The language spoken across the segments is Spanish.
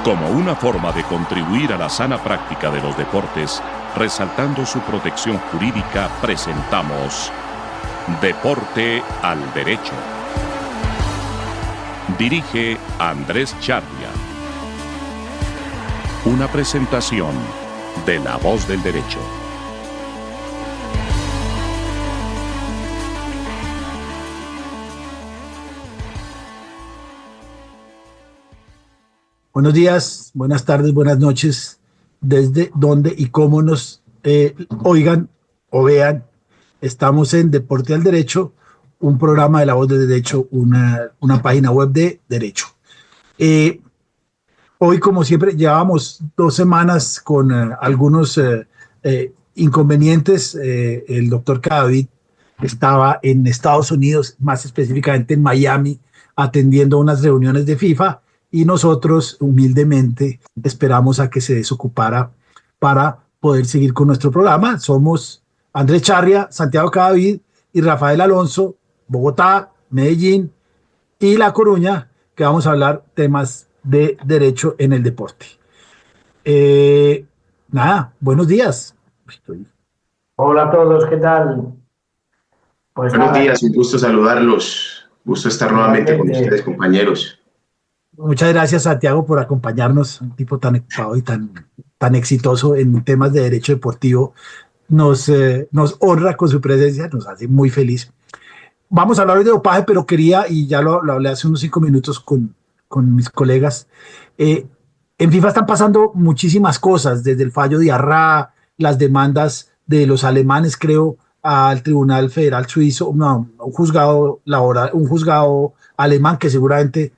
Como una forma de contribuir a la sana práctica de los deportes, resaltando su protección jurídica, presentamos Deporte al Derecho. Dirige Andrés Charria. Una presentación de La Voz del Derecho. Buenos días, buenas tardes, buenas noches, desde donde y cómo nos oigan o vean. Estamos en Deporte al Derecho, un programa de La Voz del Derecho, una página web de derecho. Hoy, como siempre, llevábamos 2 semanas con algunos inconvenientes. El doctor Cadavid estaba en Estados Unidos, más específicamente en Miami, atendiendo unas reuniones de FIFA, y nosotros humildemente esperamos a que se desocupara para poder seguir con nuestro programa. Somos Andrés Charria, Santiago Cadavid y Rafael Alonso, Bogotá, Medellín y La Coruña, que vamos a hablar temas de derecho en el deporte. Buenos días. Hola a todos, ¿qué tal? Pues buenos días, un gusto saludarlos. Gusto estar nuevamente con ustedes, compañeros. Muchas gracias, Santiago, por acompañarnos, un tipo tan ocupado y tan exitoso en temas de derecho deportivo. Nos honra con su presencia, nos hace muy feliz. Vamos a hablar hoy de dopaje, pero quería, y ya lo hablé hace unos 5 minutos con mis colegas, en FIFA están pasando muchísimas cosas, desde el fallo de Arra, las demandas de los alemanes, creo, al Tribunal Federal Suizo, un juzgado laboral, un juzgado alemán que seguramente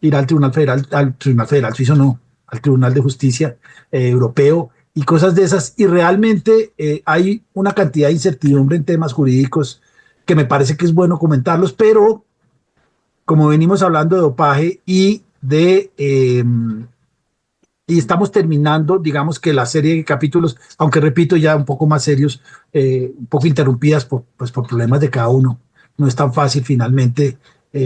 irá al Tribunal Federal Suizo, no, al Tribunal de Justicia Europeo, y cosas de esas. Y realmente hay una cantidad de incertidumbre en temas jurídicos que me parece que es bueno comentarlos, pero como venimos hablando de dopaje y estamos terminando, digamos que la serie de capítulos, aunque repito, ya un poco más serios, un poco interrumpidas por problemas de cada uno. No es tan fácil finalmente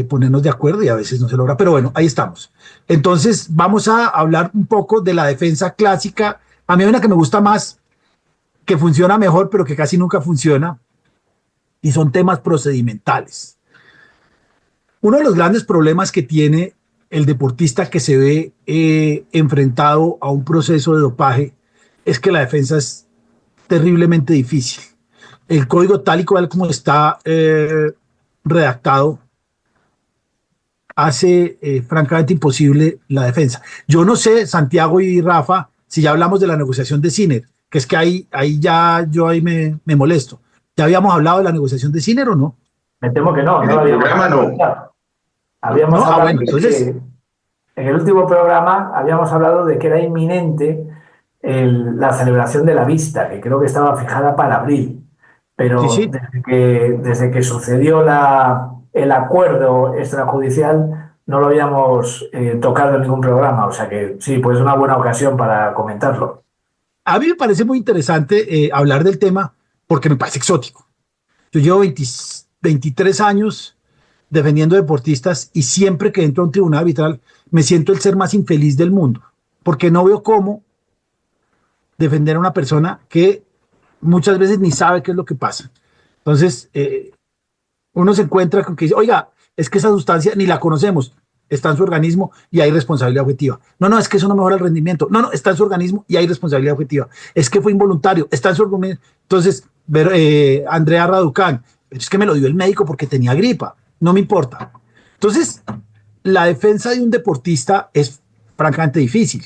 ponernos de acuerdo y a veces no se logra, pero bueno, ahí estamos. Entonces vamos a hablar un poco de la defensa clásica. A mí hay una que me gusta más, que funciona mejor, pero que casi nunca funciona, y son temas procedimentales. Uno de los grandes problemas que tiene el deportista que se ve enfrentado a un proceso de dopaje es que la defensa es terriblemente difícil. El código tal y cual como está redactado hace francamente imposible la defensa. Yo no sé, Santiago y Rafa, si ya hablamos de la negociación de Sinner, que es que ahí me molesto. ¿Ya habíamos hablado de la negociación de Sinner o no? Me temo que no. En el programa no. Habíamos hablado bueno, entonces, en el último programa habíamos hablado de que era inminente la celebración de la vista, que creo que estaba fijada para abril. Pero sí. Desde que sucedió el acuerdo extrajudicial no lo habíamos tocado en ningún programa, o sea que sí, pues es una buena ocasión para comentarlo. A mí me parece muy interesante hablar del tema porque me parece exótico. Yo llevo 23 años defendiendo deportistas y siempre que entro a un tribunal arbitral me siento el ser más infeliz del mundo, porque no veo cómo defender a una persona que muchas veces ni sabe qué es lo que pasa. Entonces, uno se encuentra con que dice, oiga, es que esa sustancia ni la conocemos, está en su organismo y hay responsabilidad objetiva. No, es que eso no mejora el rendimiento. No, está en su organismo y hay responsabilidad objetiva. Es que fue involuntario, está en su organismo. Entonces, Andrea Raducán, es que me lo dio el médico porque tenía gripa, no me importa. Entonces, la defensa de un deportista es francamente difícil.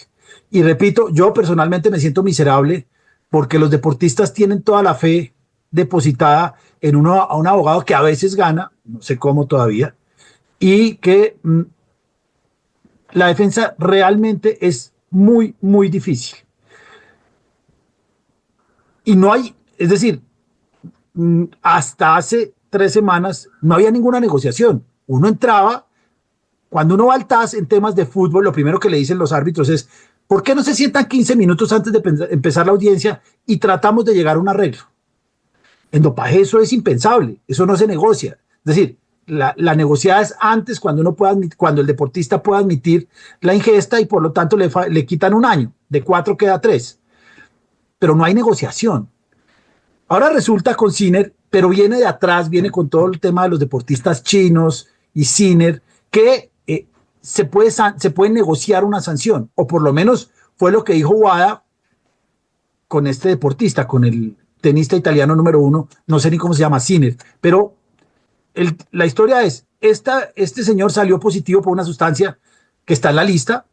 Y repito, yo personalmente me siento miserable porque los deportistas tienen toda la fe depositada en un abogado que a veces gana, no sé cómo todavía, y que la defensa realmente es muy, muy difícil. Y no hay, es decir, hasta hace 3 semanas no había ninguna negociación. Uno entraba, cuando uno va al TAS en temas de fútbol, lo primero que le dicen los árbitros es, ¿por qué no se sientan 15 minutos antes de empezar la audiencia y tratamos de llegar a un arreglo? En dopaje eso es impensable, eso no se negocia. Es decir, la negociada es antes, cuando cuando el deportista pueda admitir la ingesta y por lo tanto le quitan un año, de 4 queda 3, pero no hay negociación. Ahora resulta con Sinner, pero viene de atrás, viene con todo el tema de los deportistas chinos y Sinner, que se puede negociar una sanción, o por lo menos fue lo que dijo WADA con este deportista, con el tenista italiano número 1, no sé ni cómo se llama, Sinner, pero la historia es, este señor salió positivo por una sustancia que está en la lista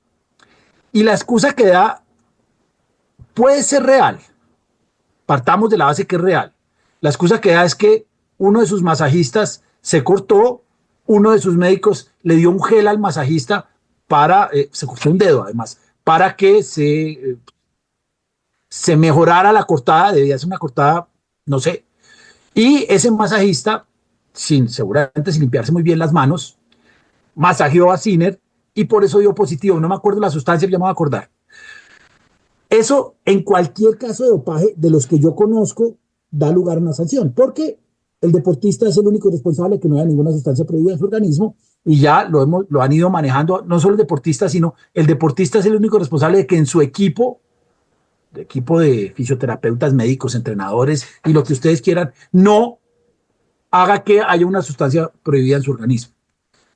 y la excusa que da puede ser real. Partamos de la base que es real. La excusa que da es que uno de sus masajistas se cortó, uno de sus médicos le dio un gel al masajista se cortó un dedo además, para que se mejorara la cortada, debía ser una cortada, no sé. Y ese masajista, seguramente sin limpiarse muy bien las manos, masajeó a Sinner y por eso dio positivo. No me acuerdo la sustancia, ya me voy a acordar. Eso, en cualquier caso de dopaje, de los que yo conozco, da lugar a una sanción, porque el deportista es el único responsable de que no haya ninguna sustancia prohibida en su organismo, y ya lo han ido manejando, no solo el deportista, sino el deportista es el único responsable de que en su equipo de fisioterapeutas, médicos, entrenadores y lo que ustedes quieran, no haga que haya una sustancia prohibida en su organismo.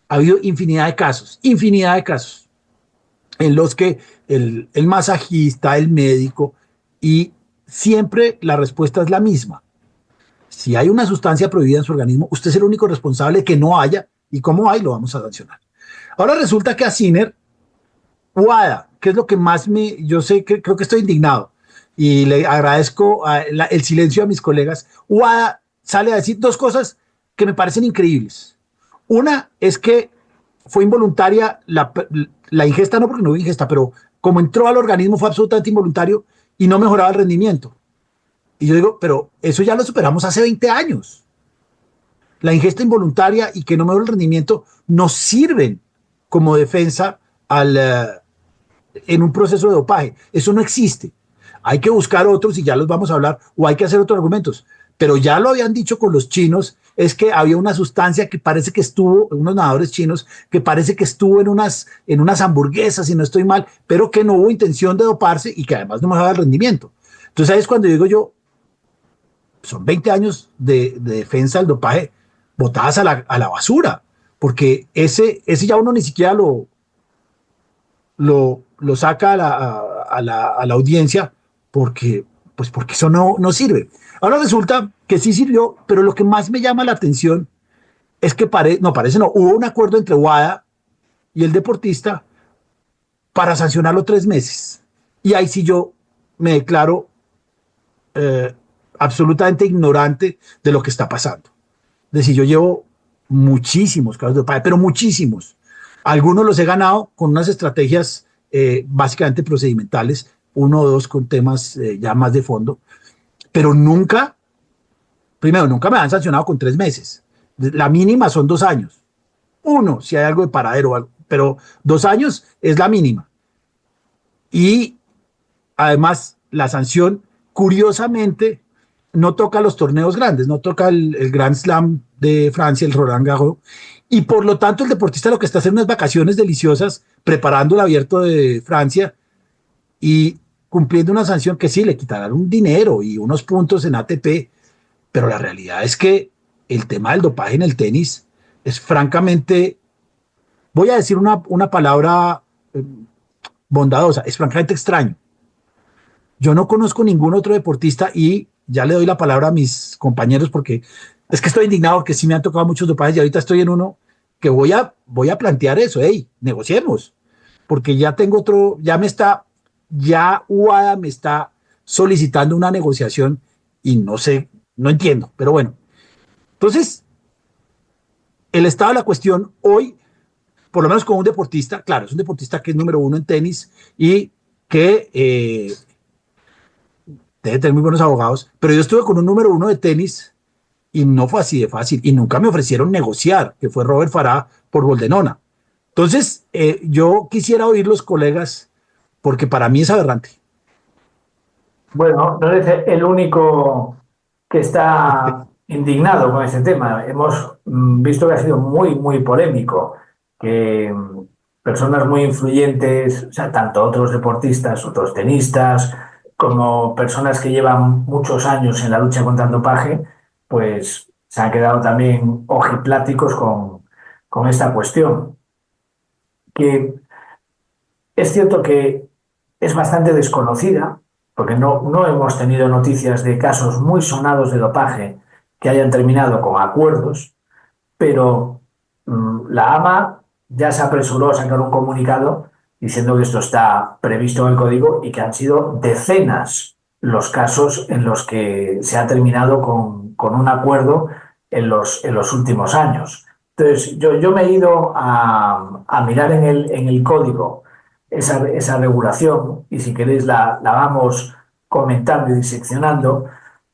Ha habido infinidad de casos, en los que el masajista, el médico, y siempre la respuesta es la misma. Si hay una sustancia prohibida en su organismo, usted es el único responsable de que no haya, y como hay, lo vamos a sancionar. Ahora resulta que a Sinner, WADA, que es lo que más yo sé que creo que estoy indignado, y le agradezco el silencio a mis colegas, WADA sale a decir dos cosas que me parecen increíbles. Una es que fue involuntaria la ingesta, no porque no hubo ingesta, pero como entró al organismo fue absolutamente involuntario y no mejoraba el rendimiento. Y yo digo, pero eso ya lo superamos hace 20 años. La ingesta involuntaria y que no mejora el rendimiento nos sirven como defensa en un proceso de dopaje. Eso no existe. Hay que buscar otros y ya los vamos a hablar, o hay que hacer otros argumentos. Pero ya lo habían dicho con los chinos, es que había una sustancia que parece que estuvo, unos nadadores chinos, que parece que estuvo en unas hamburguesas, si no estoy mal, pero que no hubo intención de doparse y que además no mejoraba el rendimiento. Entonces ahí es cuando digo yo, son 20 años de defensa del dopaje botadas a la basura, porque ese ya uno ni siquiera lo saca a la audiencia porque eso no sirve. Ahora resulta que sí sirvió, pero lo que más me llama la atención es que hubo un acuerdo entre WADA y el deportista para sancionarlo 3 meses. Y ahí sí yo me declaro absolutamente ignorante de lo que está pasando. Es decir, yo llevo muchísimos casos de dopaje, pero muchísimos. Algunos los he ganado con unas estrategias básicamente procedimentales, 1 o 2 con temas ya más de fondo, pero nunca me han sancionado con 3 meses. La mínima son 2 años. 1, si hay algo de paradero, pero 2 años es la mínima. Y además la sanción, curiosamente, no toca los torneos grandes, no toca el Grand Slam de Francia, el Roland Garros, y por lo tanto el deportista lo que está haciendo unas vacaciones deliciosas preparando el Abierto de Francia y cumpliendo una sanción que sí le quitarán un dinero y unos puntos en ATP, pero la realidad es que el tema del dopaje en el tenis es francamente, voy a decir una palabra bondadosa, es francamente extraño. Yo no conozco ningún otro deportista y ya le doy la palabra a mis compañeros porque es que estoy indignado porque sí me han tocado muchos dopajes y ahorita estoy en uno que voy a plantear eso, negociemos, porque ya tengo otro, ya UADA me está solicitando una negociación y no sé, no entiendo, pero bueno. Entonces, el estado de la cuestión hoy, por lo menos con un deportista, claro, es un deportista que es número 1 en tenis y que debe tener muy buenos abogados, pero yo estuve con un número 1 de tenis y no fue así de fácil y nunca me ofrecieron negociar, que fue Robert Farah por Boldenona. Entonces, yo quisiera oír los colegas porque para mí es aberrante. Bueno, no eres el único que está indignado con ese tema. Hemos visto que ha sido muy, muy polémico, que personas muy influyentes, o sea, tanto otros deportistas, otros tenistas, como personas que llevan muchos años en la lucha contra el dopaje, pues se han quedado también ojipláticos con esta cuestión. Que es cierto que es bastante desconocida, porque no hemos tenido noticias de casos muy sonados de dopaje que hayan terminado con acuerdos, pero la AMA ya se apresuró a sacar un comunicado diciendo que esto está previsto en el código y que han sido decenas los casos en los que se ha terminado con un acuerdo en los últimos años. Entonces, yo me he ido a mirar en el código esa regulación, y si queréis la vamos comentando y diseccionando,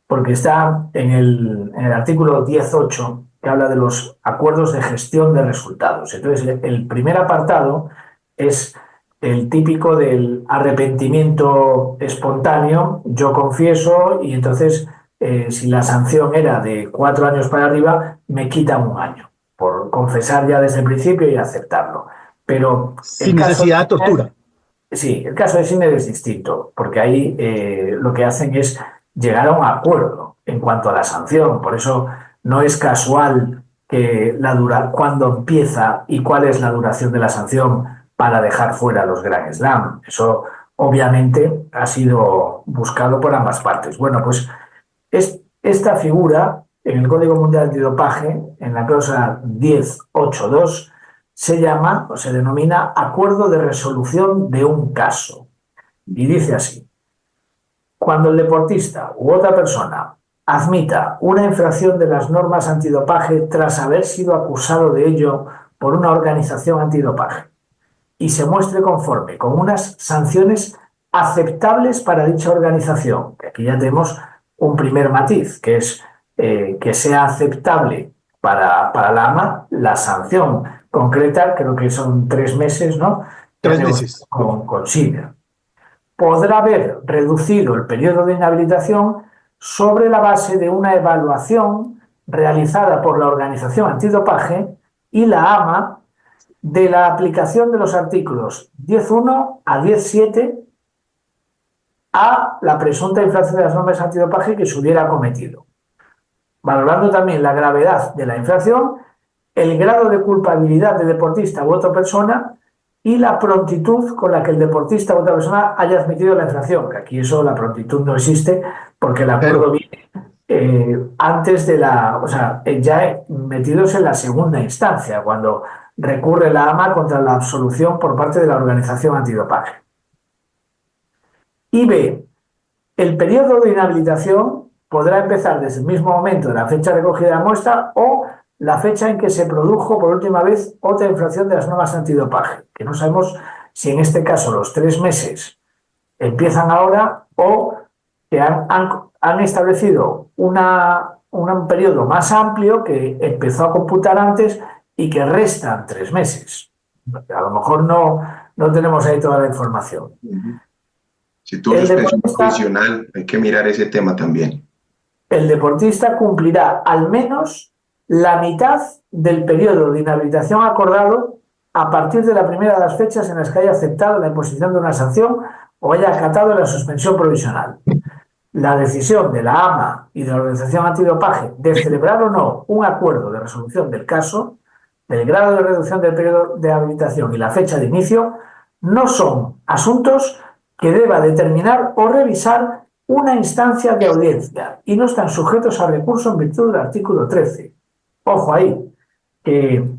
porque está en el artículo 10.8, que habla de los acuerdos de gestión de resultados. Entonces, el primer apartado es el típico del arrepentimiento espontáneo. Yo confieso y entonces, si la sanción era de 4 años para arriba, me quitan 1 año por confesar ya desde el principio y aceptarlo. Pero sin necesidad de tortura. Sí, el caso de Sinner es distinto, porque ahí lo que hacen es llegar a un acuerdo en cuanto a la sanción. Por eso no es casual que cuándo empieza y cuál es la duración de la sanción para dejar fuera los Grand Slam. Eso obviamente ha sido buscado por ambas partes. Bueno, pues esta figura en el Código Mundial Antidopaje, en la cláusula 10.8.2, se llama o se denomina acuerdo de resolución de un caso. Y dice así: cuando el deportista u otra persona admita una infracción de las normas antidopaje tras haber sido acusado de ello por una organización antidopaje y se muestre conforme con unas sanciones aceptables para dicha organización, que aquí ya tenemos un primer matiz, que es que sea aceptable para la AMA la sanción concreta, creo que son 3 meses, ¿no? 3 meses. Con Sinner. Podrá haber reducido el periodo de inhabilitación sobre la base de una evaluación realizada por la organización antidopaje y la AMA de la aplicación de los artículos 10.1 a 10.7 a la presunta infracción de las normas antidopaje que se hubiera cometido, valorando también la gravedad de la infracción, el grado de culpabilidad del deportista u otra persona y la prontitud con la que el deportista u otra persona haya admitido la infracción. Que aquí la prontitud no existe, porque el acuerdo viene antes de ya metidos en la segunda instancia, cuando recurre la AMA contra la absolución por parte de la organización antidopaje. Y B, el periodo de inhabilitación podrá empezar desde el mismo momento de la fecha recogida de la muestra o la fecha en que se produjo por última vez otra infracción de las normas antidopaje, que no sabemos si en este caso los 3 meses empiezan ahora o que han establecido un periodo más amplio que empezó a computar antes y que restan 3 meses. A lo mejor no tenemos ahí toda la información. Si tú eres pensión provisional, hay que mirar ese tema también. El deportista cumplirá al menos la mitad del periodo de inhabilitación acordado a partir de la primera de las fechas en las que haya aceptado la imposición de una sanción o haya acatado la suspensión provisional. La decisión de la AMA y de la Organización Antidopaje de celebrar o no un acuerdo de resolución del caso, del grado de reducción del periodo de habilitación y la fecha de inicio, no son asuntos que deba determinar o revisar una instancia de audiencia y no están sujetos a recurso en virtud del artículo 13. Ojo ahí, que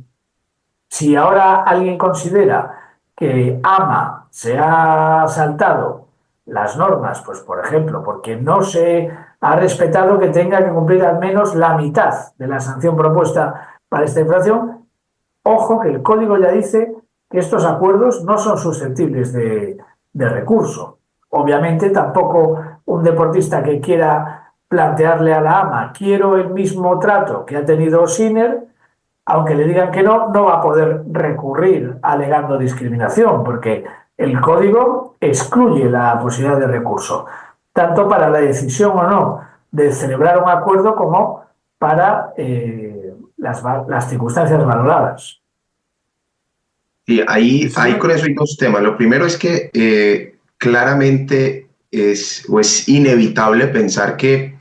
si ahora alguien considera que AMA se ha saltado las normas, pues por ejemplo, porque no se ha respetado que tenga que cumplir al menos la mitad de la sanción propuesta para esta infracción, ojo que el código ya dice que estos acuerdos no son susceptibles de recurso. Obviamente tampoco un deportista que quiera plantearle a la AMA quiero el mismo trato que ha tenido Sinner, aunque le digan que no va a poder recurrir alegando discriminación, porque el código excluye la posibilidad de recurso, tanto para la decisión o no de celebrar un acuerdo como para las circunstancias valoradas. Sí, ahí con eso hay dos temas. Lo primero es que claramente es inevitable pensar que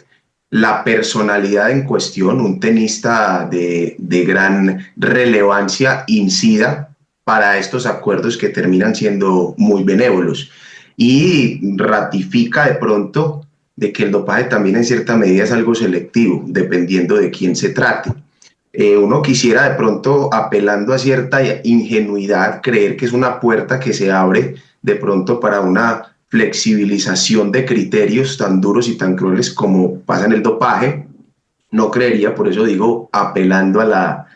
la personalidad en cuestión, un tenista de gran relevancia, incida para estos acuerdos que terminan siendo muy benévolos y ratifica de pronto de que el dopaje también en cierta medida es algo selectivo, dependiendo de quién se trate. Uno quisiera de pronto, apelando a cierta ingenuidad, creer que es una puerta que se abre de pronto para una flexibilización de criterios tan duros y tan crueles como pasa en el dopaje. No creería, por eso digo, apelando a la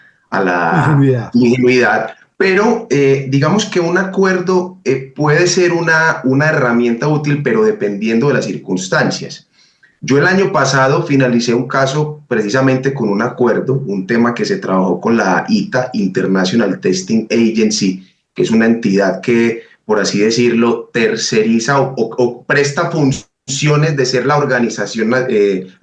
ingenuidad. Pero digamos que un acuerdo puede ser una herramienta útil, pero dependiendo de las circunstancias. Yo el año pasado finalicé un caso precisamente con un acuerdo, un tema que se trabajó con la ITA, International Testing Agency, que es una entidad que, por así decirlo, terceriza o presta funciones de ser la organización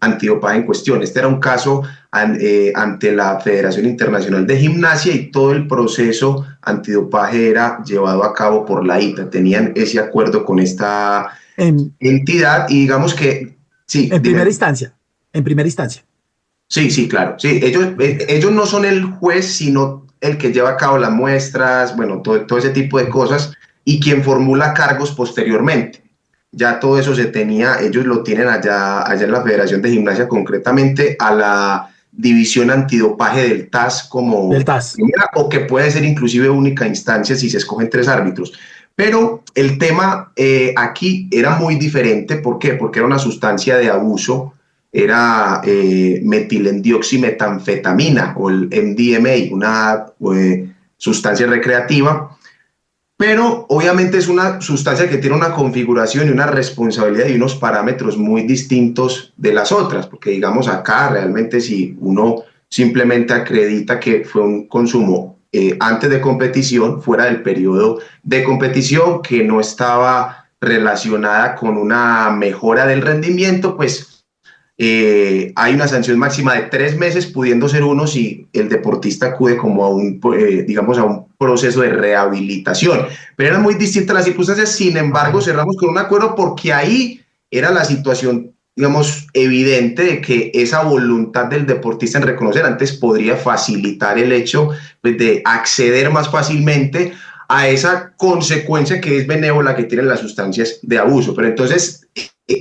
antidopaje en cuestión. Este era un caso ante la Federación Internacional de Gimnasia y todo el proceso antidopaje era llevado a cabo por la ITA. Tenían ese acuerdo con esta entidad y digamos que sí, en primera instancia. Sí, claro. Sí, ellos no son el juez, sino el que lleva a cabo las muestras, bueno, todo ese tipo de cosas, y quien formula cargos posteriormente. Ya todo eso ellos lo tienen allá en la Federación de Gimnasia, concretamente a la división antidopaje del TAS como primera, o que puede ser inclusive única instancia si se escogen 3 árbitros. Pero el tema aquí era muy diferente. ¿Por qué? Porque era una sustancia de abuso, era metilendioximetanfetamina o el MDMA, una sustancia recreativa, pero obviamente es una sustancia que tiene una configuración y una responsabilidad y unos parámetros muy distintos de las otras, porque digamos acá realmente si uno simplemente acredita que fue un consumo antes de competición, fuera del periodo de competición, que no estaba relacionada con una mejora del rendimiento, pues hay una sanción máxima de 3 meses, pudiendo ser 1 si el deportista acude como a un proceso de rehabilitación. Pero eran muy distintas las circunstancias, sin embargo cerramos con un acuerdo porque ahí era la situación, digamos, evidente de que esa voluntad del deportista en reconocer antes podría facilitar el hecho pues, de acceder más fácilmente a esa consecuencia que es benévola que tienen las sustancias de abuso. Pero entonces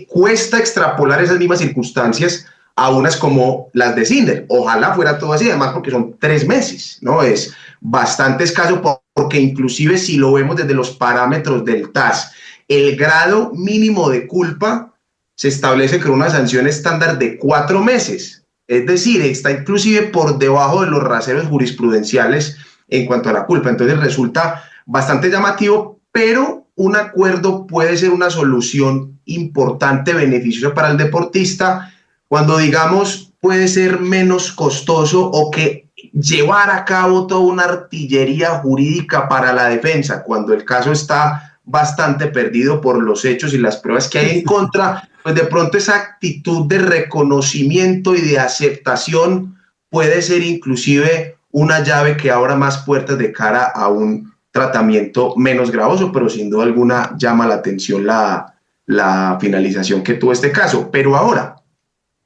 cuesta extrapolar esas mismas circunstancias a unas como las de Sinner. Ojalá fuera todo así, además porque son 3 meses, ¿no? Es bastante escaso porque inclusive si lo vemos desde los parámetros del TAS, el grado mínimo de culpa se establece con una sanción estándar de 4 meses. Es decir, está inclusive por debajo de los raseros jurisprudenciales en cuanto a la culpa. Entonces resulta bastante llamativo, pero un acuerdo puede ser una solución importante, beneficiosa para el deportista, cuando digamos puede ser menos costoso o que llevar a cabo toda una artillería jurídica para la defensa, cuando el caso está bastante perdido por los hechos y las pruebas que hay en contra, pues de pronto esa actitud de reconocimiento y de aceptación puede ser inclusive una llave que abra más puertas de cara a un tratamiento menos gravoso, pero sin duda alguna llama la atención la finalización que tuvo este caso. Pero ahora,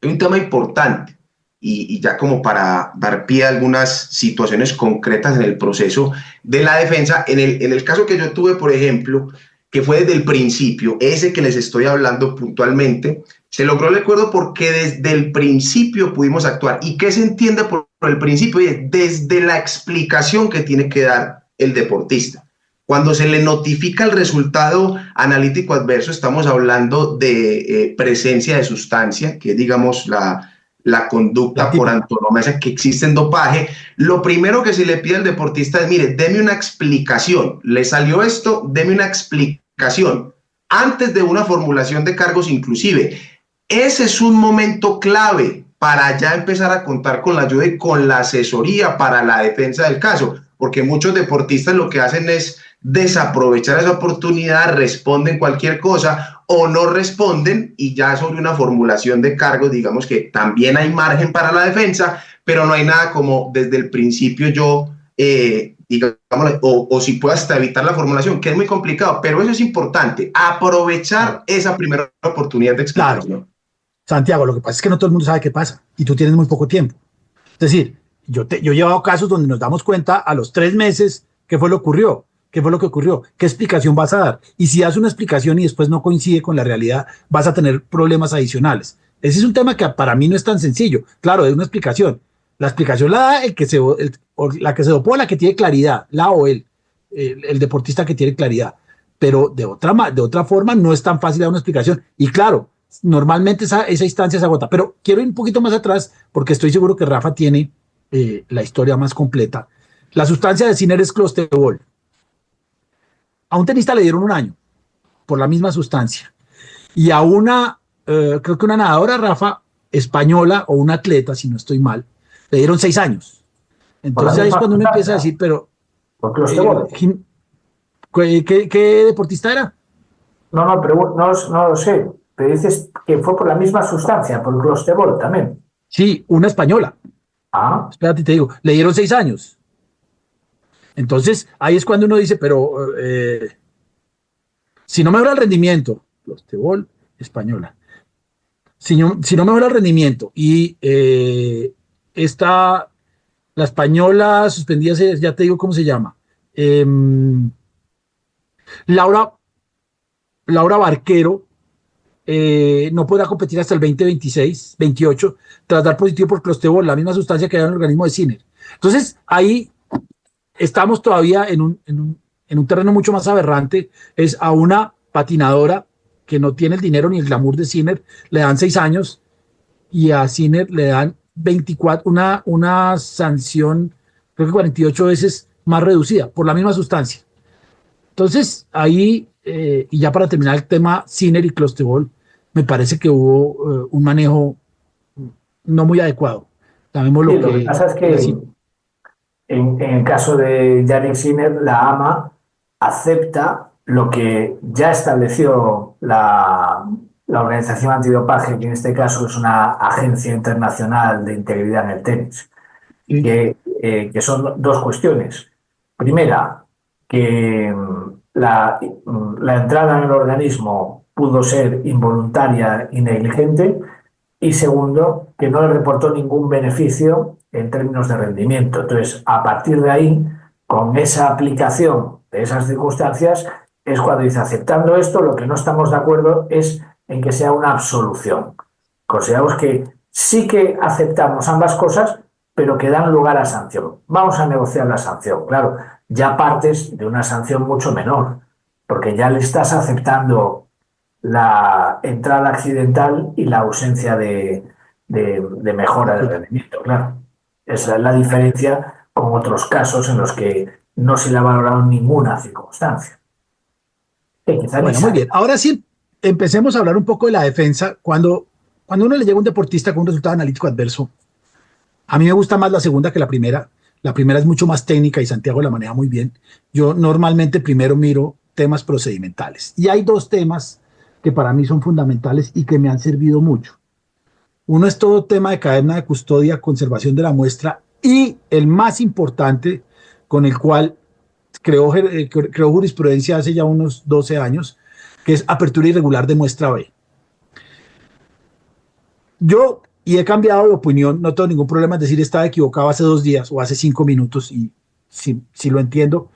hay un tema importante, y ya como para dar pie a algunas situaciones concretas en el proceso de la defensa, en el caso que yo tuve, por ejemplo, que fue desde el principio, ese que les estoy hablando puntualmente, se logró el acuerdo porque desde el principio pudimos actuar. ¿Y qué se entiende por el principio? Desde la explicación que tiene que dar el deportista. Cuando se le notifica el resultado analítico adverso, estamos hablando de presencia de sustancia, que es, digamos, la conducta por antonomasia que existe en dopaje. Lo primero que se le pide al deportista es, mire, deme una explicación. ¿Le salió esto? Deme una explicación. Antes de una formulación de cargos inclusive. Ese es un momento clave para ya empezar a contar con la ayuda y con la asesoría para la defensa del caso, porque muchos deportistas lo que hacen es desaprovechar esa oportunidad, responden cualquier cosa o no responden y ya sobre una formulación de cargos, digamos que también hay margen para la defensa, pero no hay nada como desde el principio yo, digamos, o si puedo hasta evitar la formulación, que es muy complicado, pero eso es importante, aprovechar esa primera oportunidad de explicación. Claro, Santiago, lo que pasa es que no todo el mundo sabe qué pasa y tú tienes muy poco tiempo. Es decir, yo he llevado casos donde nos damos cuenta a los 3 meses qué fue lo que ocurrió, qué explicación vas a dar. Y si das una explicación y después no coincide con la realidad, vas a tener problemas adicionales. Ese es un tema que para mí no es tan sencillo. Claro, es una explicación. La explicación la da la que se dopó, la que tiene claridad, la o el deportista que tiene claridad. Pero de otra forma no es tan fácil dar una explicación. Y claro, normalmente esa instancia se agota. Pero quiero ir un poquito más atrás porque estoy seguro que Rafa tiene la historia más completa. La sustancia de Sinner es clostebol. A un tenista le dieron 1 año por la misma sustancia. Y a creo que una nadadora, Rafa, española, o una atleta, si no estoy mal, le dieron 6 años. Entonces ahí es cuando uno empieza a decir, pero ¿por clostebol? ¿Qué deportista era? No lo sé, pero dices que fue por la misma sustancia, por clostebol también. Sí, una española. Ah. Espérate, te digo, le dieron 6 años. Entonces, ahí es cuando uno dice, pero si no mejora el rendimiento, clostebol, española. Si no mejora el rendimiento y la española suspendida, ya te digo cómo se llama. Laura Barquero no podrá competir hasta el 2026-28 tras dar positivo por clostebol, la misma sustancia que hay en el organismo de Sinner. Entonces, ahí estamos todavía en un terreno mucho más aberrante. Es a una patinadora que no tiene el dinero ni el glamour de Sinner, le dan 6 años y a Sinner le dan 24, una sanción, creo que 48 veces más reducida por la misma sustancia. Entonces, ahí, y ya para terminar el tema Sinner y clostebol, me parece que hubo un manejo no muy adecuado. Lo que pasa es que en el caso de Jannik Sinner, la AMA acepta lo que ya estableció la Organización Antidopaje, que en este caso es una agencia internacional de integridad en el tenis, que son 2 cuestiones. Primera, que la entrada en el organismo pudo ser involuntaria y negligente, y segundo, que no le reportó ningún beneficio en términos de rendimiento. Entonces, a partir de ahí, con esa aplicación de esas circunstancias, es cuando dice, aceptando esto, lo que no estamos de acuerdo es en que sea una absolución. Consideramos que sí que aceptamos ambas cosas, pero que dan lugar a sanción. Vamos a negociar la sanción. Claro, ya partes de una sanción mucho menor, porque ya le estás aceptando la entrada accidental y la ausencia de mejora del rendimiento. Claro, esa es la diferencia con otros casos en los que no se le ha valorado ninguna circunstancia. Bueno, muy bien. Ahora sí, empecemos a hablar un poco de la defensa. Cuando uno le llega a un deportista con un resultado analítico adverso, a mí me gusta más la segunda que la primera. La primera es mucho más técnica y Santiago la maneja muy bien. Yo normalmente primero miro temas procedimentales. Y hay 2 temas que para mí son fundamentales y que me han servido mucho. Uno es todo tema de cadena de custodia, conservación de la muestra, y el más importante, con el cual creó jurisprudencia hace ya unos 12 años, que es apertura irregular de muestra B. Yo, y he cambiado de opinión, no tengo ningún problema en decir estaba equivocado hace 2 días o hace 5 minutos, y sí lo entiendo,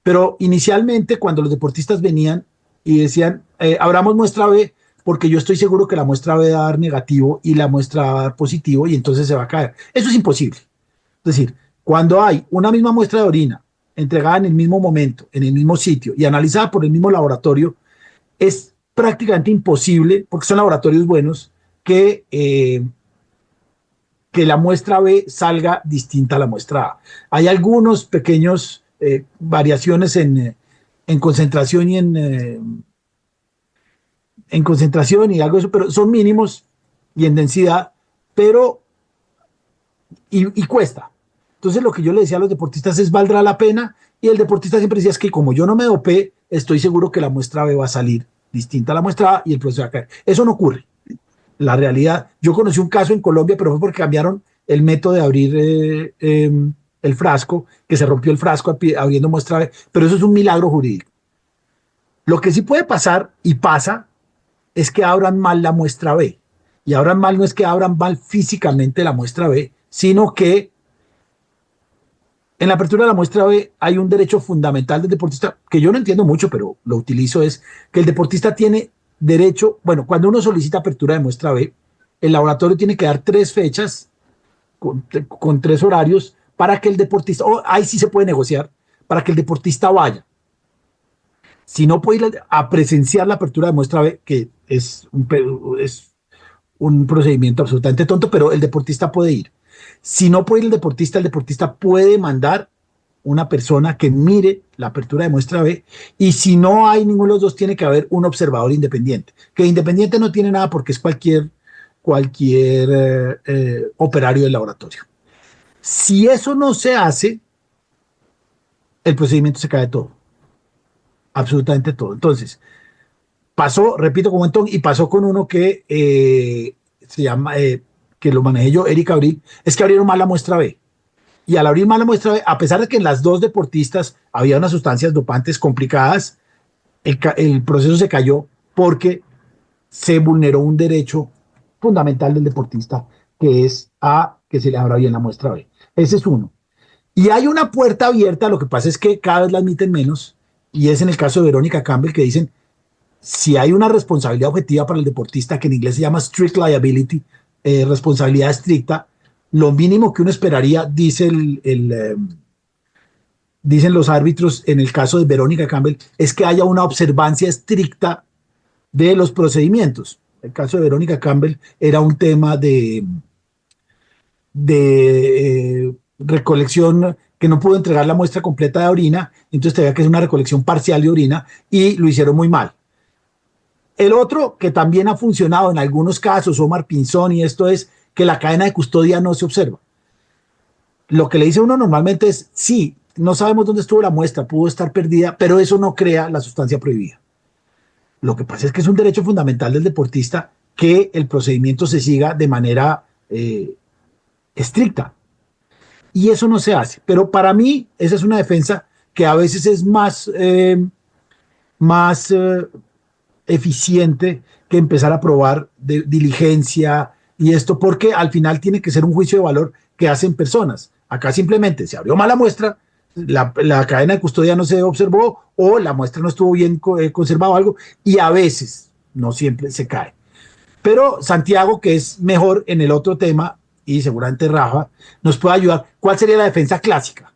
pero inicialmente cuando los deportistas venían y decían, abramos muestra B, porque yo estoy seguro que la muestra B va a dar negativo y la muestra va a dar positivo y entonces se va a caer. Eso es imposible. Es decir, cuando hay una misma muestra de orina entregada en el mismo momento, en el mismo sitio y analizada por el mismo laboratorio, es prácticamente imposible, porque son laboratorios buenos, que la muestra B salga distinta a la muestra A. Hay algunos pequeños variaciones en concentración y en concentración y algo de eso, pero son mínimos, y en densidad, pero y cuesta. Entonces lo que yo le decía a los deportistas es, ¿valdrá la pena? Y el deportista siempre decía, es que como yo no me dopé, estoy seguro que la muestra B va a salir distinta a la muestra A y el proceso va a caer. Eso no ocurre. La realidad, yo conocí un caso en Colombia, pero fue porque cambiaron el método de abrir el frasco, que se rompió el frasco abriendo muestra B, pero eso es un milagro jurídico. Lo que sí puede pasar, y pasa, es que abran mal la muestra B. Y abran mal no es que abran mal físicamente la muestra B, sino que en la apertura de la muestra B hay un derecho fundamental del deportista, que yo no entiendo mucho, pero lo utilizo, es que el deportista tiene derecho, bueno, cuando uno solicita apertura de muestra B, el laboratorio tiene que dar 3 fechas con 3 horarios para que el deportista, ahí sí se puede negociar, para que el deportista vaya. Si no puede ir a presenciar la apertura de muestra B, que es un procedimiento absolutamente tonto, pero el deportista puede ir. Si no puede ir el deportista puede mandar una persona que mire la apertura de muestra B, y si no hay ninguno de los dos, tiene que haber un observador independiente, que independiente no tiene nada porque es cualquier operario del laboratorio. Si eso no se hace, el procedimiento se cae todo. Absolutamente todo. Entonces, pasó, repito, con Montón, y pasó con uno que se llama, que lo manejé yo, Eric Abril, es que abrieron mal la muestra B. Y al abrir mal la muestra B, a pesar de que en las 2 deportistas había unas sustancias dopantes complicadas, el proceso se cayó porque se vulneró un derecho fundamental del deportista, que es a que se le abra bien la muestra B. Ese es uno. Y hay una puerta abierta, lo que pasa es que cada vez la admiten menos, y es en el caso de Verónica Campbell, que dicen, si hay una responsabilidad objetiva para el deportista, que en inglés se llama strict liability, responsabilidad estricta, lo mínimo que uno esperaría, dicen los árbitros en el caso de Verónica Campbell, es que haya una observancia estricta de los procedimientos. El caso de Verónica Campbell era un tema de recolección, que no pudo entregar la muestra completa de orina, entonces tenía que hacer una recolección parcial de orina, y lo hicieron muy mal. El otro que también ha funcionado en algunos casos, Omar Pinzón, y esto es que la cadena de custodia no se observa. Lo que le dice uno normalmente es, sí, no sabemos dónde estuvo la muestra, pudo estar perdida, pero eso no crea la sustancia prohibida. Lo que pasa es que es un derecho fundamental del deportista que el procedimiento se siga de manera estricta. Y eso no se hace. Pero para mí, esa es una defensa que a veces es más eficiente que empezar a probar de diligencia y esto, porque al final tiene que ser un juicio de valor que hacen personas. Acá simplemente se abrió mal la muestra, la cadena de custodia no se observó, o la muestra no estuvo bien conservada o algo, y a veces, no siempre, se cae. Pero Santiago, que es mejor en el otro tema, y seguramente Rafa nos puede ayudar, ¿cuál sería la defensa clásica?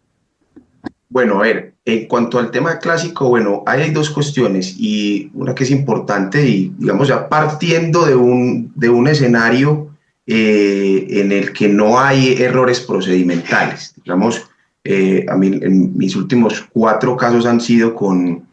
Bueno, a ver, en cuanto al tema clásico, bueno, ahí hay 2 cuestiones, y una que es importante, y digamos ya partiendo de un escenario en el que no hay errores procedimentales. Digamos, a mí en mis últimos 4 casos han sido con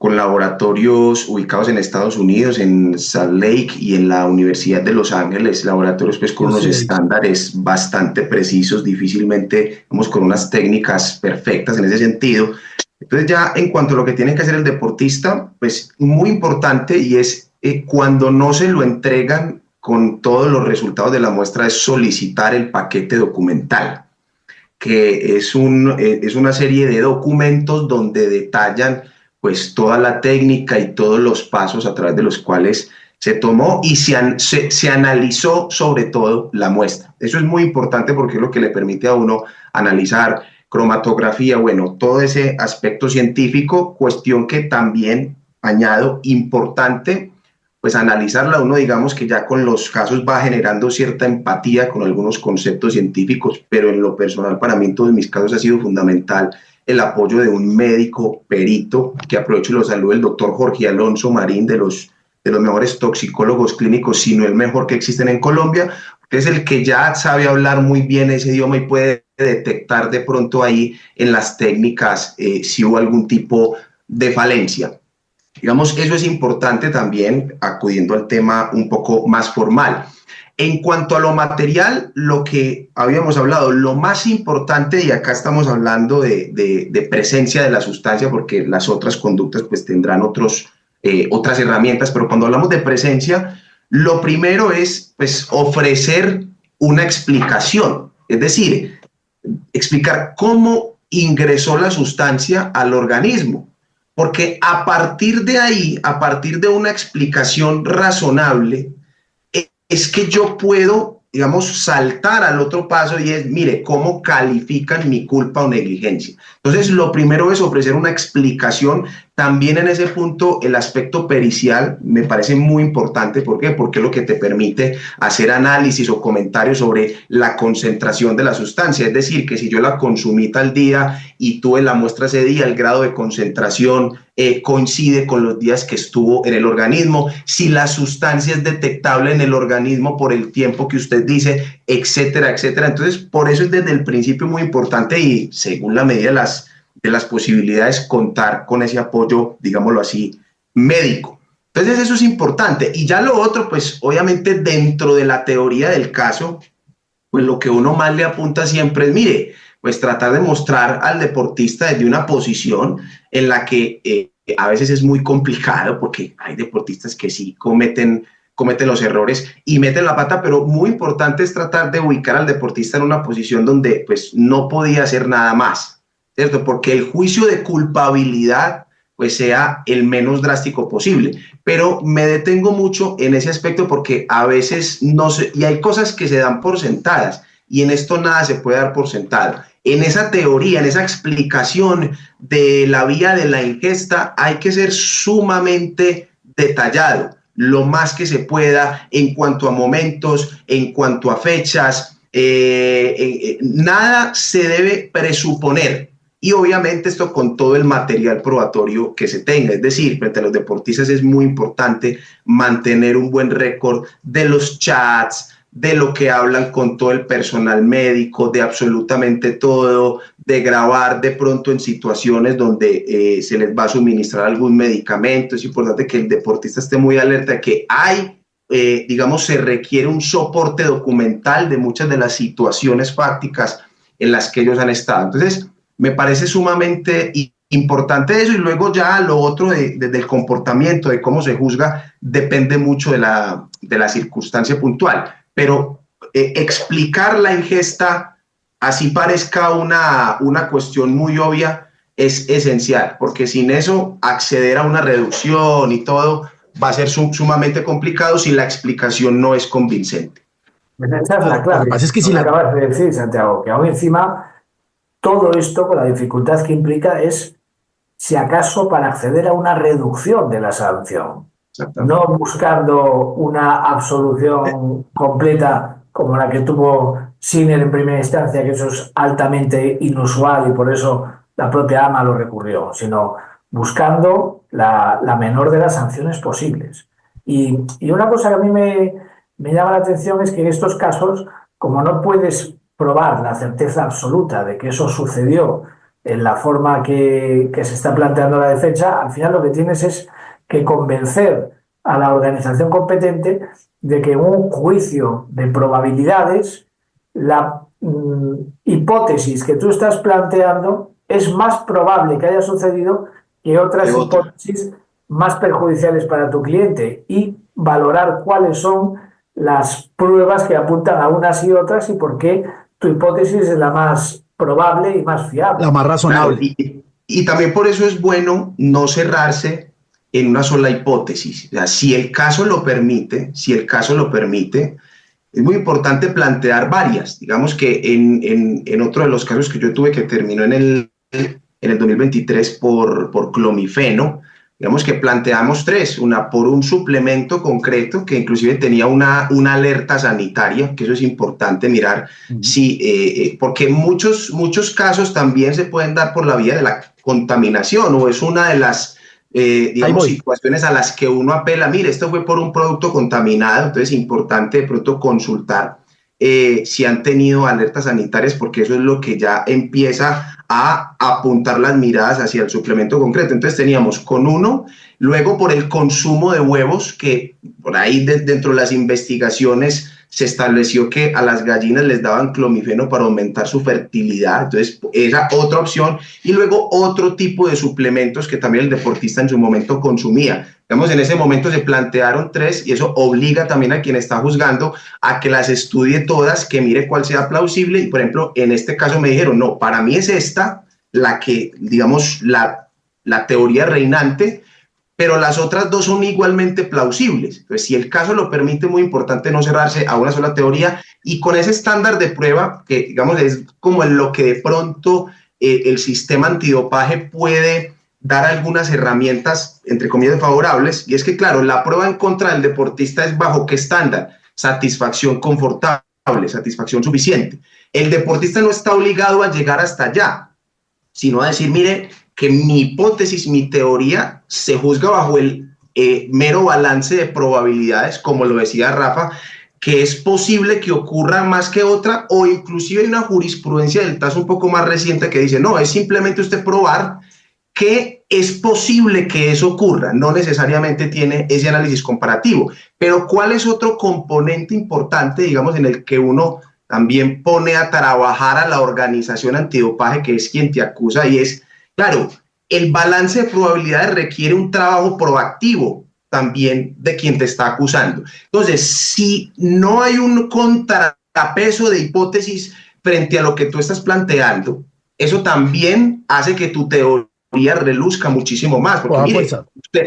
laboratorios ubicados en Estados Unidos, en Salt Lake y en la Universidad de Los Ángeles, laboratorios pues con unos estándares bastante precisos, difícilmente, vamos, con unas técnicas perfectas en ese sentido. Entonces ya en cuanto a lo que tiene que hacer el deportista, pues muy importante, y es cuando no se lo entregan con todos los resultados de la muestra, es solicitar el paquete documental, que es una serie de documentos donde detallan pues toda la técnica y todos los pasos a través de los cuales se tomó y se analizó sobre todo la muestra. Eso es muy importante porque es lo que le permite a uno analizar cromatografía, bueno, todo ese aspecto científico, cuestión que también, añado, importante, pues analizarla uno, digamos que ya con los casos va generando cierta empatía con algunos conceptos científicos, pero en lo personal para mí en todos mis casos ha sido fundamental el apoyo de un médico perito, que aprovecho y lo saludo, el doctor Jorge Alonso Marín, de los mejores toxicólogos clínicos, si no el mejor que existen en Colombia, que es el que ya sabe hablar muy bien ese idioma y puede detectar de pronto ahí en las técnicas si hubo algún tipo de falencia. Digamos, eso es importante también, acudiendo al tema un poco más formal. En cuanto a lo material, lo que habíamos hablado, lo más importante, y acá estamos hablando de presencia de la sustancia, porque las otras conductas pues tendrán otras herramientas, pero cuando hablamos de presencia, lo primero es pues ofrecer una explicación, es decir, explicar cómo ingresó la sustancia al organismo, porque a partir de ahí, a partir de una explicación razonable, es que yo puedo, digamos, saltar al otro paso y es, mire, ¿cómo califican mi culpa o negligencia? Entonces, lo primero es ofrecer una explicación. También en ese punto, el aspecto pericial me parece muy importante. ¿Por qué? Porque es lo que te permite hacer análisis o comentarios sobre la concentración de la sustancia. Es decir, que si yo la consumí tal día y tuve la muestra ese día, el grado de concentración coincide con los días que estuvo en el organismo, si la sustancia es detectable en el organismo por el tiempo que usted dice, etcétera, etcétera. Entonces, por eso es desde el principio muy importante y según la medida de las posibilidades contar con ese apoyo, digámoslo así, médico. Entonces eso es importante. Y ya lo otro, pues obviamente dentro de la teoría del caso, pues lo que uno más le apunta siempre es, mire, pues tratar de mostrar al deportista desde una posición en la que a veces es muy complicado, porque hay deportistas que sí cometen los errores y meten la pata, pero muy importante es tratar de ubicar al deportista en una posición donde pues no podía hacer nada más, ¿cierto? Porque el juicio de culpabilidad pues sea el menos drástico posible. Pero me detengo mucho en ese aspecto porque a veces no sé, y hay cosas que se dan por sentadas, y en esto nada se puede dar por sentado. En esa teoría, en esa explicación de la vía de la ingesta, hay que ser sumamente detallado, lo más que se pueda en cuanto a momentos, en cuanto a fechas. Nada se debe presuponer. Y obviamente esto con todo el material probatorio que se tenga. Es decir, frente a los deportistas es muy importante mantener un buen récord de los chats, de lo que hablan con todo el personal médico, de absolutamente todo, de grabar de pronto en situaciones donde se les va a suministrar algún medicamento. Es importante que el deportista esté muy alerta de que hay, digamos, se requiere un soporte documental de muchas de las situaciones fácticas en las que ellos han estado. Entonces, me parece sumamente importante eso, y luego ya lo otro desde el comportamiento, de cómo se juzga, depende mucho de la circunstancia puntual. Pero explicar la ingesta, así parezca una cuestión muy obvia, es esencial, porque sin eso acceder a una reducción y todo va a ser sumamente complicado si la explicación no es convincente. Esa es la clave. Lo que pasa es que si acabas de decir, Santiago, que aún encima todo esto, con la dificultad que implica, es si acaso para acceder a una reducción de la sanción, no buscando una absolución completa como la que tuvo Sinner en primera instancia, que eso es altamente inusual y por eso la propia AMA lo recurrió, sino buscando la menor de las sanciones posibles. Y una cosa que a mí me llama la atención es que en estos casos, como no puedes probar la certeza absoluta de que eso sucedió en la forma que se está planteando la defensa, al final lo que tienes es que convencer a la organización competente de que en un juicio de probabilidades la hipótesis que tú estás planteando es más probable que haya sucedido que otras hipótesis más perjudiciales para tu cliente, y valorar cuáles son las pruebas que apuntan a unas y otras y por qué tu hipótesis es la más probable y más fiable. La más razonable. Claro, y también por eso es bueno no cerrarse en una sola hipótesis. O sea, si el caso lo permite, es muy importante plantear varias. Digamos que en otro de los casos que yo tuve, que terminó en el 2023 por clomifeno, digamos que planteamos tres: una por un suplemento concreto que inclusive tenía una alerta sanitaria, que eso es importante mirar, porque muchos casos también se pueden dar por la vía de la contaminación, o es una de las situaciones a las que uno apela. Mire, esto fue por un producto contaminado. Entonces es importante de pronto consultar si han tenido alertas sanitarias, porque eso es lo que ya empieza a apuntar las miradas hacia el suplemento concreto. Entonces teníamos con uno, luego por el consumo de huevos, que por ahí dentro de las investigaciones se estableció que a las gallinas les daban clomifeno para aumentar su fertilidad, entonces esa otra opción, y luego otro tipo de suplementos que también el deportista en su momento consumía. Digamos, en ese momento se plantearon 3 y eso obliga también a quien está juzgando a que las estudie todas, que mire cuál sea plausible, y por ejemplo, en este caso me dijeron, no, para mí es esta la que, digamos, la teoría reinante, pero las otras 2 son igualmente plausibles. Entonces, si el caso lo permite, muy importante no cerrarse a una sola teoría, y con ese estándar de prueba, que digamos es como en lo que de pronto el sistema antidopaje puede dar algunas herramientas, entre comillas, favorables, y es que, claro, la prueba en contra del deportista es bajo qué estándar: satisfacción confortable, satisfacción suficiente. El deportista no está obligado a llegar hasta allá, sino a decir, mire, que mi hipótesis, mi teoría, se juzga bajo el mero balance de probabilidades, como lo decía Rafa, que es posible que ocurra más que otra, o inclusive hay una jurisprudencia del TAS un poco más reciente que dice, no, es simplemente usted probar que es posible que eso ocurra, no necesariamente tiene ese análisis comparativo. Pero ¿cuál es otro componente importante, digamos, en el que uno también pone a trabajar a la organización antidopaje, que es quien te acusa? Y es, claro, el balance de probabilidades requiere un trabajo proactivo también de quien te está acusando. Entonces, si no hay un contrapeso de hipótesis frente a lo que tú estás planteando, eso también hace que tu teoría reluzca muchísimo más, porque mire,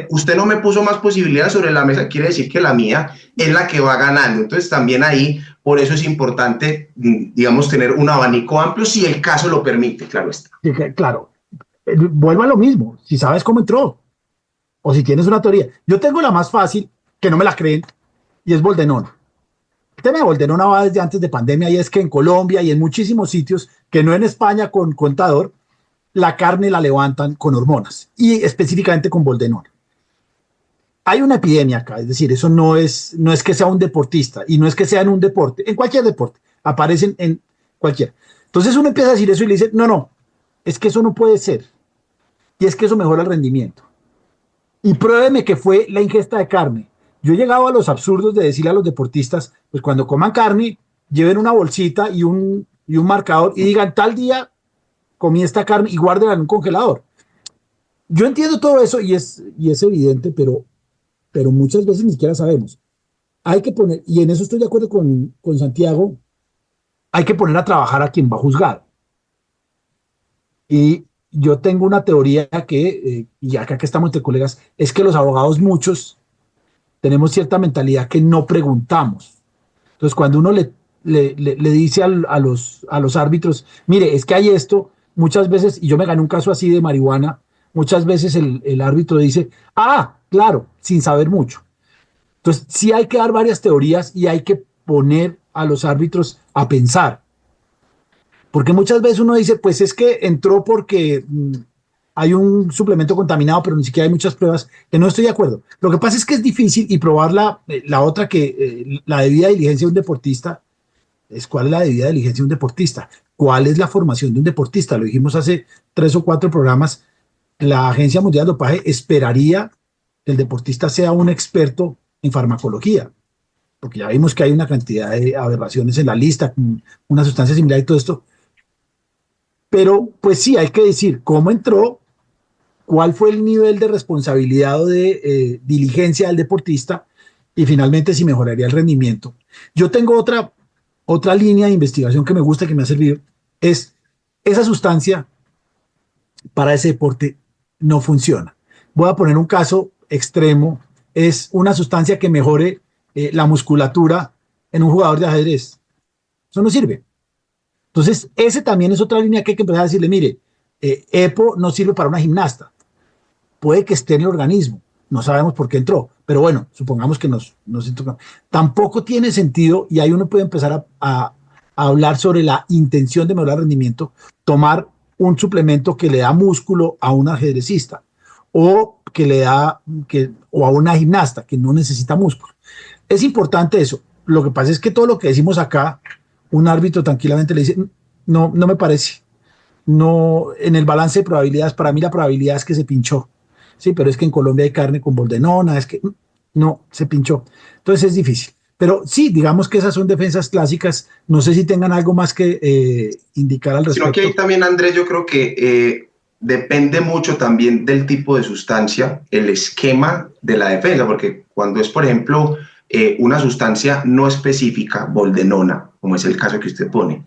usted no me puso más posibilidades sobre la mesa, quiere decir que la mía es la que va ganando. Entonces también ahí, por eso es importante, digamos, tener un abanico amplio, si el caso lo permite, claro está. Sí, claro, vuelvo a lo mismo, si sabes cómo entró, o si tienes una teoría. Yo tengo la más fácil, que no me la creen, y es Boldenona. El tema de Boldenona va desde antes de pandemia, y es que en Colombia y en muchísimos sitios, que no en España con contador, la carne la levantan con hormonas, y específicamente con Boldenona. Hay una epidemia acá, es decir, eso no es que sea un deportista, y no es que sea en un deporte, en cualquier deporte, aparecen en cualquiera. Entonces uno empieza a decir eso y le dice, no, es que eso no puede ser, y es que eso mejora el rendimiento. Y pruébeme que fue la ingesta de carne. Yo he llegado a los absurdos de decirle a los deportistas, pues cuando coman carne, lleven una bolsita y un marcador, y digan, tal día comí esta carne, y guárdenla en un congelador. Yo entiendo todo eso y es evidente, pero muchas veces ni siquiera sabemos. Hay que poner, y en eso estoy de acuerdo con Santiago, hay que poner a trabajar a quien va a juzgar. Y yo tengo una teoría que, y acá que estamos entre colegas, es que los abogados muchos tenemos cierta mentalidad que no preguntamos. Entonces cuando uno le dice a los árbitros, mire, es que hay esto, muchas veces, y yo me gané un caso así de marihuana, muchas veces el árbitro dice, claro, sin saber mucho. Entonces sí hay que dar varias teorías y hay que poner a los árbitros a pensar. Porque muchas veces uno dice, pues es que entró porque hay un suplemento contaminado, pero ni siquiera hay muchas pruebas, que no estoy de acuerdo. Lo que pasa es que es difícil, y probar la otra, que la debida diligencia de un deportista, ¿cuál es la debida diligencia de un deportista? ¿Cuál es la formación de un deportista? Lo dijimos hace 3 o 4 programas. La Agencia Mundial de Dopaje esperaría que el deportista sea un experto en farmacología, porque ya vimos que hay una cantidad de aberraciones en la lista, una sustancia similar y todo esto. Pero pues sí, hay que decir cómo entró, cuál fue el nivel de responsabilidad o de diligencia del deportista, y finalmente si mejoraría el rendimiento. Yo tengo otra línea de investigación que me gusta, que me ha servido, es esa sustancia para ese deporte no funciona. Voy a poner un caso extremo, es una sustancia que mejore la musculatura en un jugador de ajedrez. Eso no sirve. Entonces, ese también es otra línea que hay que empezar a decirle, mire, EPO no sirve para una gimnasta. Puede que esté en el organismo, no sabemos por qué entró, pero bueno, supongamos que nos entró. Tampoco tiene sentido, y ahí uno puede empezar a hablar sobre la intención de mejorar el rendimiento, tomar un suplemento que le da músculo a un ajedrecista, o o a una gimnasta que no necesita músculo. Es importante eso. Lo que pasa es que todo lo que decimos acá, un árbitro tranquilamente le dice, no me parece. No, en el balance de probabilidades, para mí la probabilidad es que se pinchó. Sí, pero es que en Colombia hay carne con Boldenona, es que no, se pinchó. Entonces es difícil. Pero sí, digamos que esas son defensas clásicas. No sé si tengan algo más que indicar al respecto. Sino que ahí también, Andrés, yo creo que depende mucho también del tipo de sustancia, el esquema de la defensa, porque cuando es, por ejemplo, una sustancia no específica, boldenona, como es el caso que usted pone,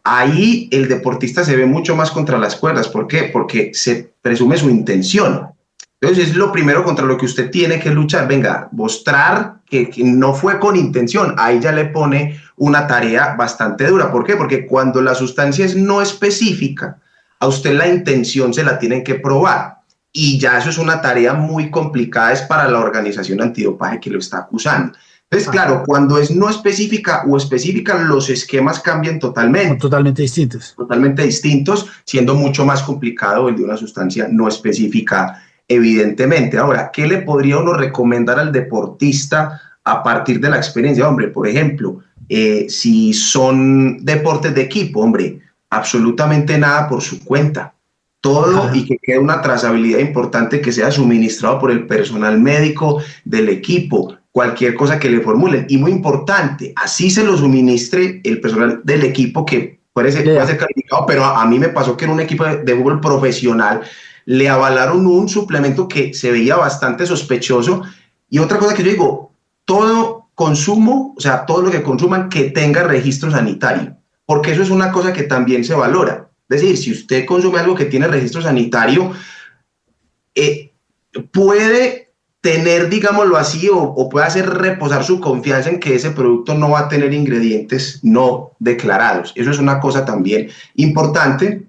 ahí el deportista se ve mucho más contra las cuerdas. ¿Por qué? Porque se presume su intención. Entonces es lo primero contra lo que usted tiene que luchar. Venga, mostrar que no fue con intención. Ahí ya le pone una tarea bastante dura. ¿Por qué? Porque cuando la sustancia es no específica, a usted la intención se la tienen que probar. Y ya eso es una tarea muy complicada, es para la organización antidopaje que lo está acusando. Entonces, claro, cuando es no específica o específica, los esquemas cambian totalmente. Son totalmente distintos. Totalmente distintos, siendo mucho más complicado el de una sustancia no específica, evidentemente. Ahora, ¿qué le podría uno recomendar al deportista a partir de la experiencia? Hombre, por ejemplo, si son deportes de equipo, hombre, absolutamente nada por su cuenta. Todo y que quede una trazabilidad importante que sea suministrado por el personal médico del equipo, cualquier cosa que le formulen. Y muy importante, así se lo suministre el personal del equipo que puede ser calificado, pero a mí me pasó que en un equipo de fútbol profesional le avalaron un suplemento que se veía bastante sospechoso. Y otra cosa que yo digo, todo consumo, o sea, todo lo que consuman que tenga registro sanitario, porque eso es una cosa que también se valora. Es decir, si usted consume algo que tiene registro sanitario, puede tener, digámoslo así, o puede hacer reposar su confianza en que ese producto no va a tener ingredientes no declarados. Eso es una cosa también importante.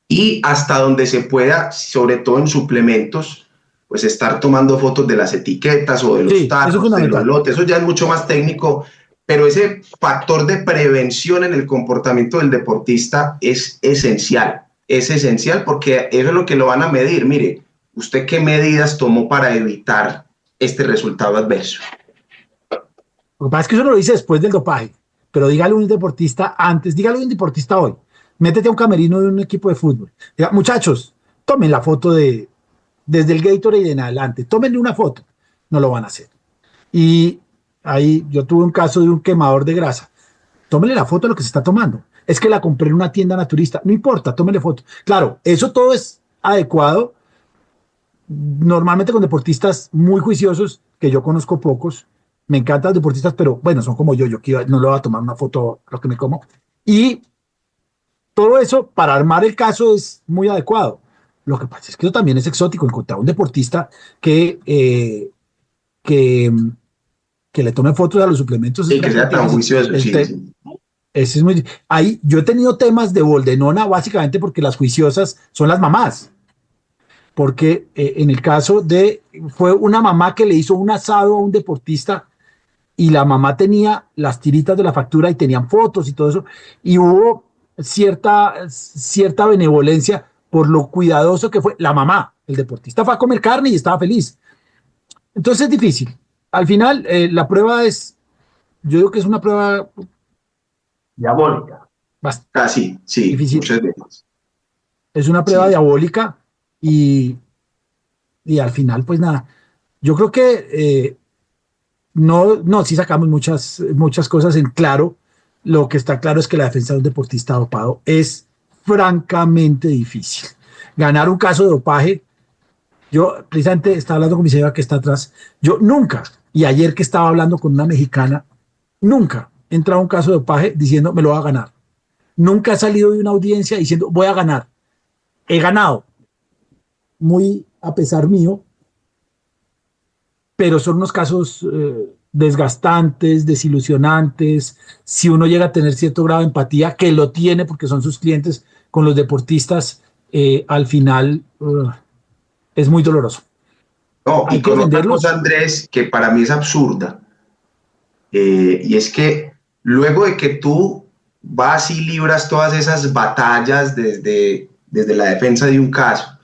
Y hasta donde se pueda, sobre todo en suplementos, pues estar tomando fotos de las etiquetas o de los tacos, de los lotes. Eso ya es mucho más técnico. Pero ese factor de prevención en el comportamiento del deportista es esencial porque eso es lo que lo van a medir. Mire, ¿usted qué medidas tomó para evitar este resultado adverso? Lo que pasa es que eso no lo dice después del dopaje, pero dígale a un deportista antes, dígale a un deportista hoy, métete a un camerino de un equipo de fútbol. Diga, muchachos, tomen la foto desde el Gatorade en adelante, tómenle una foto. No lo van a hacer. Y ahí yo tuve un caso de un quemador de grasa. Tómele la foto de lo que se está tomando. Es que la compré en una tienda naturista. No importa, tómele foto. Claro, eso todo es adecuado. Normalmente con deportistas muy juiciosos, que yo conozco pocos. Me encantan los deportistas, pero bueno, son como yo no le voy a tomar una foto a lo que me como. Y todo eso, para armar el caso, es muy adecuado. Lo que pasa es que eso también es exótico, encontrar un deportista que le tome fotos a los suplementos. Sí, que sea tan juicioso. Sí. Ese es muy. Ahí yo he tenido temas de boldenona básicamente porque las juiciosas son las mamás. Porque en el caso fue una mamá que le hizo un asado a un deportista y la mamá tenía las tiritas de la factura y tenían fotos y todo eso. Y hubo cierta benevolencia por lo cuidadoso que fue la mamá. El deportista fue a comer carne y estaba feliz. Entonces es difícil. Al final, la prueba yo digo que es una prueba diabólica. Sí, difícil. Muchas veces. Es una prueba diabólica y al final, pues nada, yo creo que sí sacamos muchas cosas en claro. Lo que está claro es que la defensa de un deportista dopado es francamente difícil. Ganar un caso de dopaje, yo precisamente estaba hablando con mi señora que está atrás, yo nunca, y ayer que estaba hablando con una mexicana, nunca he entrado a un caso de dopaje diciendo me lo voy a ganar. Nunca he salido de una audiencia diciendo voy a ganar. He ganado, muy a pesar mío, pero son unos casos desgastantes, desilusionantes. Si uno llega a tener cierto grado de empatía, que lo tiene porque son sus clientes con los deportistas, al final es muy doloroso. No, y con otra cosa, Andrés, que para mí es absurda, y es que luego de que tú vas y libras todas esas batallas desde la defensa de un caso,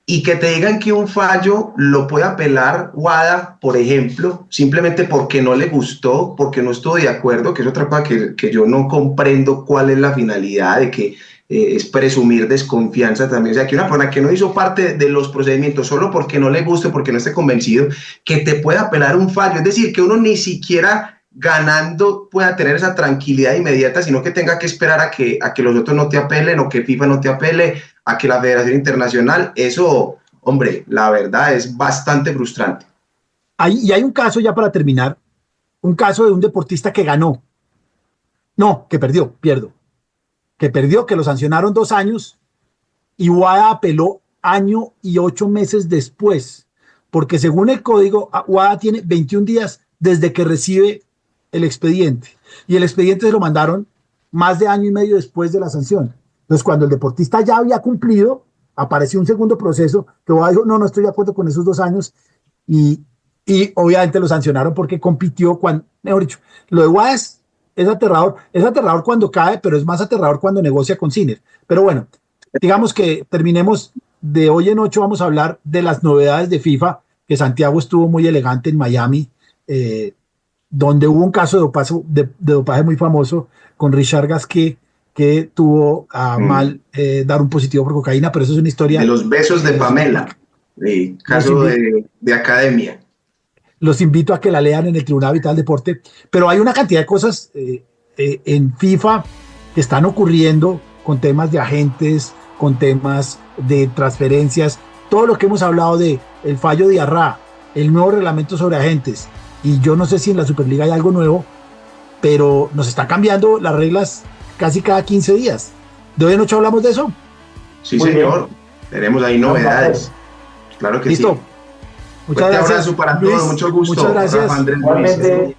y que te digan que un fallo lo puede apelar WADA, por ejemplo, simplemente porque no le gustó, porque no estuvo de acuerdo, que es otra cosa que yo no comprendo cuál es la finalidad de que es presumir desconfianza también. O sea, que una persona que no hizo parte de los procedimientos solo porque no le guste, porque no esté convencido, que te pueda apelar un fallo. Es decir, que uno ni siquiera ganando pueda tener esa tranquilidad inmediata, sino que tenga que esperar a que los otros no te apelen o que FIFA no te apele, a que la Federación Internacional, eso, hombre, la verdad es bastante frustrante. Y hay un caso, ya para terminar, un caso de un deportista que ganó. No, que perdió, que lo sancionaron 2 años y WADA apeló 1 año y 8 meses después, porque según el código, WADA tiene 21 días desde que recibe el expediente, y el expediente se lo mandaron más de 1 año y medio después de la sanción. Entonces, cuando el deportista ya había cumplido, apareció un segundo proceso que WADA dijo, no estoy de acuerdo con esos 2 años, y obviamente lo sancionaron porque compitió cuando, mejor dicho, lo de WADA es aterrador cuando cae, pero es más aterrador cuando negocia con Sinner. Pero bueno, digamos que terminemos de hoy en 8, vamos a hablar de las novedades de FIFA, que Santiago estuvo muy elegante en Miami, donde hubo un caso de dopaje muy famoso con Richard Gasquet, que tuvo mal dar un positivo por cocaína, pero eso es una historia... De los besos de Pamela, caso de academia. Los invito a que la lean en el Tribunal Vital Deporte, pero hay una cantidad de cosas en FIFA que están ocurriendo con temas de agentes, con temas de transferencias, todo lo que hemos hablado de el fallo de Arra, el nuevo reglamento sobre agentes, y yo no sé si en la Superliga hay algo nuevo, pero nos están cambiando las reglas casi cada 15 días. ¿De hoy en 8 hablamos de eso? Sí, muy señor. Bien. Tenemos ahí novedades. Claro que ¿listo? Sí. Muchas gracias. Un abrazo para todos, mucho gusto. Muchas gracias. Igualmente.